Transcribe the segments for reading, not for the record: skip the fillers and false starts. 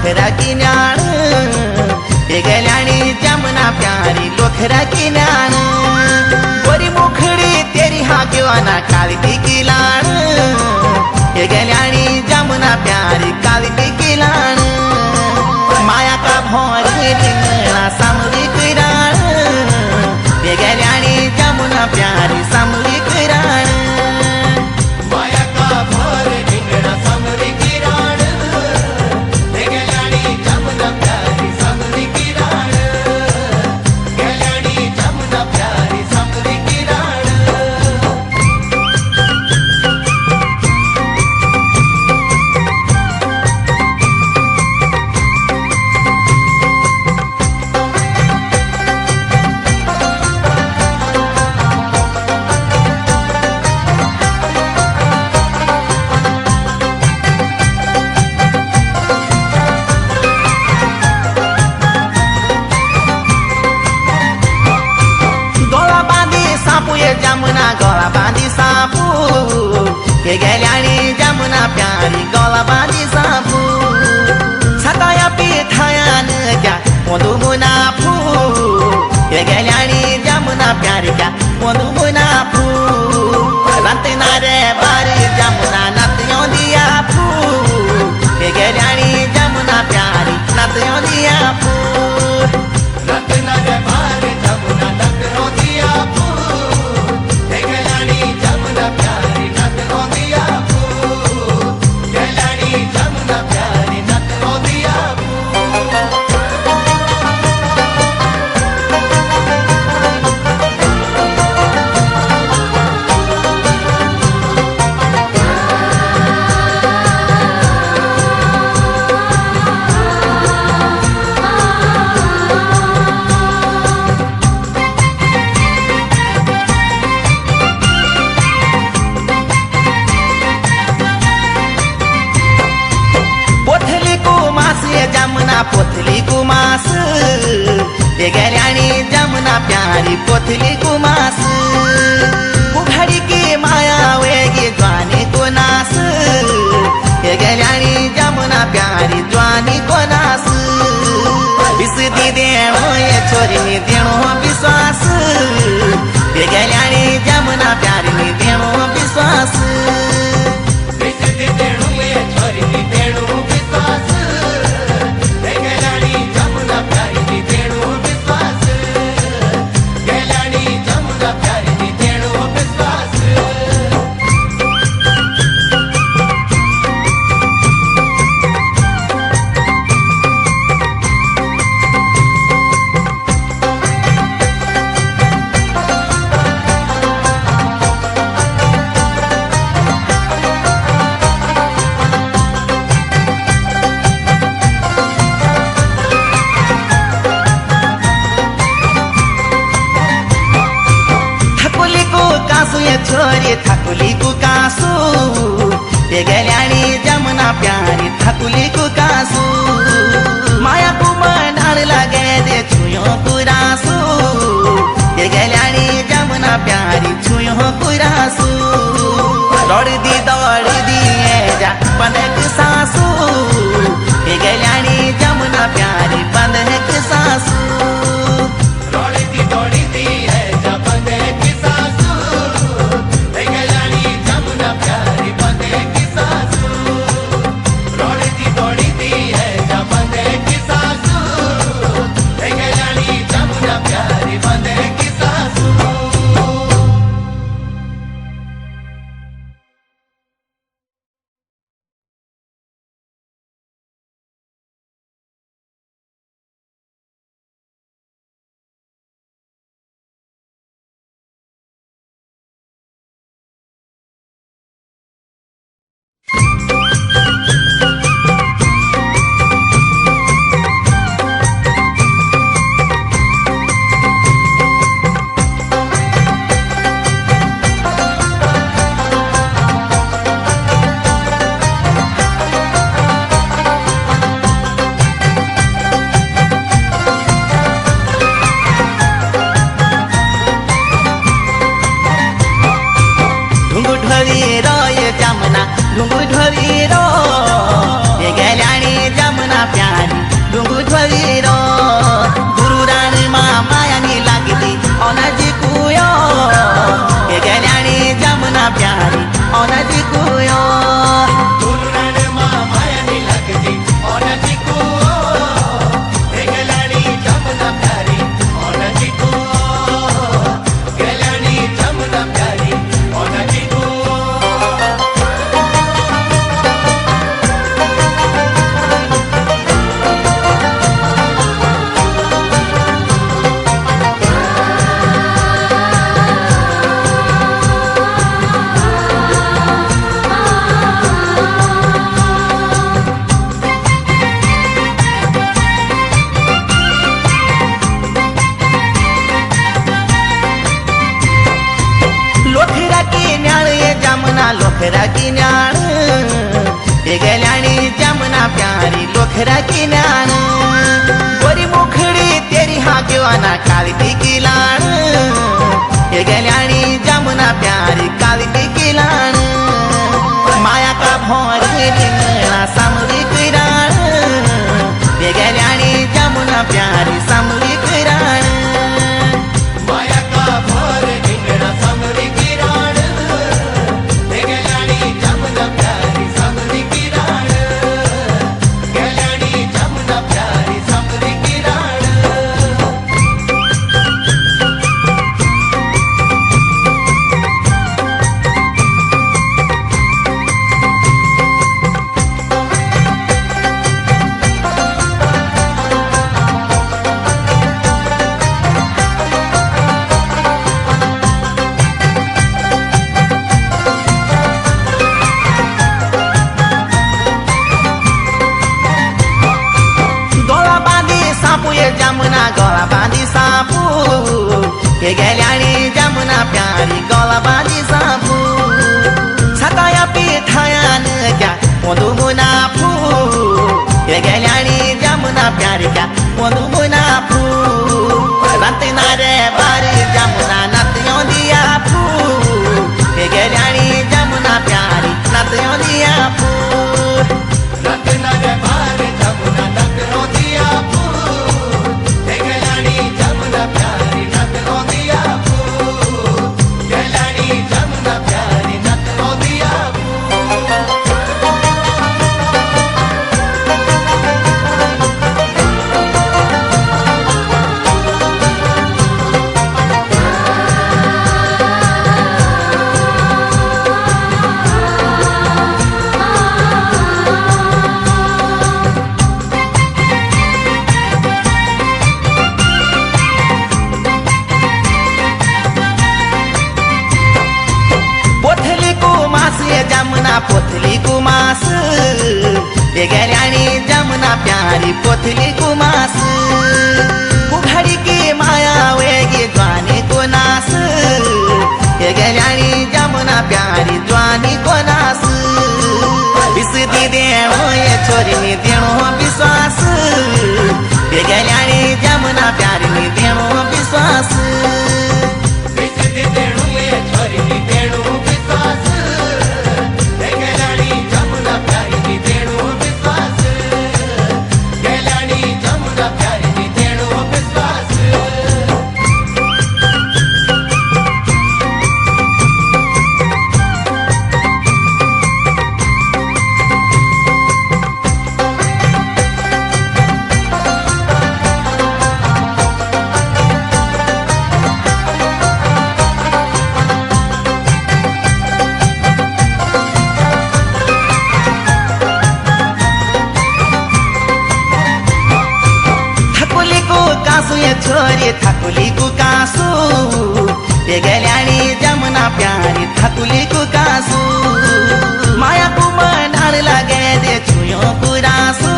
लोखरा की न्याण हे गल्याणी जमुना प्यारी लोखरा की न्याण गोरी मुखड़ी तेरी हाँ क्यों ना काली की लाण हे गल्याणी जमुना प्यारी काली की लाण माया का भौर रिंगणा सामरी किराण हे गल्याणी जमुना प्यारी सामरी किराण माया का भौर रिंगणा सामरी किराण हे गल्याणी जमुना प्यारी सामरी किराण गल्याणी जमुना प्यारी सामरी किराण जमुना गला बांधी सापू हे गल्याणी जमुना प्यारी गला बांधी सापू सताया पिठायान क्या मोदू मुनाफू हे गल्याणी जमुना प्यारी क्या मोदू मुनाफू रंतना रे बारी जमुना नतियों दिया फू हे गल्याणी जमुना प्यारी नतियों दिया फू रंतना रे बारी जमुना नतियों दिया फू प्यारी नत दिया गल्याणी जमुना प्यारी नत दिया पोथली कुमास हे गल्याणी जमुना प्यारी पोथली कुमास उघड़ी की माया वेगी ज्वानी को नास हे गल्याणी जमुना प्यारी ज्वानी को नास विस दी देणो ये छोरी देणो विश्वास हे गल्याणी जमुना प्यारी देणो विश्वास विस दी देणो ये छोरी देणो विश्वास छोरी थकुली को कासू हे गल्याणी जमुना प्यारी थकुली को कासू माया को मंडाल लगे दे छुयो कुरासू हे गल्याणी जमुना प्यारी छुयो कुरासू दौड़ दी जा पनक सासू हे गल्याणी जमुना प्यारी पनक सासू दौड़ी दी है जा पनक सासू प्यारी बंदे की सास लोखरा किन्याण हे गेल्याणी जमुना प्यारी लोखरा किन्याण गोरी मुखड़ी तेरी हाँ क्यों ना काली टिकी लाण हे गेल्याणी जमुना प्यारी काली टिकी लाण माया का भोर निंगला सामरी किराण हे गेल्याणी जमुना प्यारी सामरी किराण माया का भोर निंगला सामरी किराण हे गेल्याणी जमुना प्यारी सामरी किराण गेल्याणी जमुना प्यारी सामरी किराण जमुना गला बांधी सापू हे गेल्याणी जमुना प्यारी गला बांधी सापू सताया पिठायान क्या मोदू मुना फू हे गेल्याणी जमुना प्यारी क्या मोदू मुना फू रंतना रे बारी जमुना नतियों दिया फू हे गेल्याणी जमुना प्यारी नतियों दिया फू रंतना रे बारी जमुना नतियों दिया फू जमुना पोथली कुमास हे गेल्याणी जमुना प्यारी पोथली कुमास उघडी की माया वेगी ज्वानी कोनास हे गेल्याणी जमुना प्यारी ज्वानी कोनास विसदी देणो ये छोरी देणो विश्वास हे गेल्याणी जमुना प्यारी देणो विश्वास विसदी देणो ये छोरी देणो विश्वास छोरी थाकुली को कासू हे गेल्याणी जमुना प्यारी थाकुली को कासू माया को मनार लगे दे छुयो कुरासू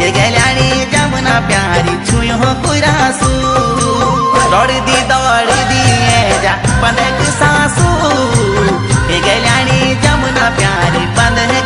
हे गेल्याणी जमुना प्यारी छुयो कुरासू दौड़ दी जा बंधक सासू हे गेल्याणी जमुना प्यारी बंधक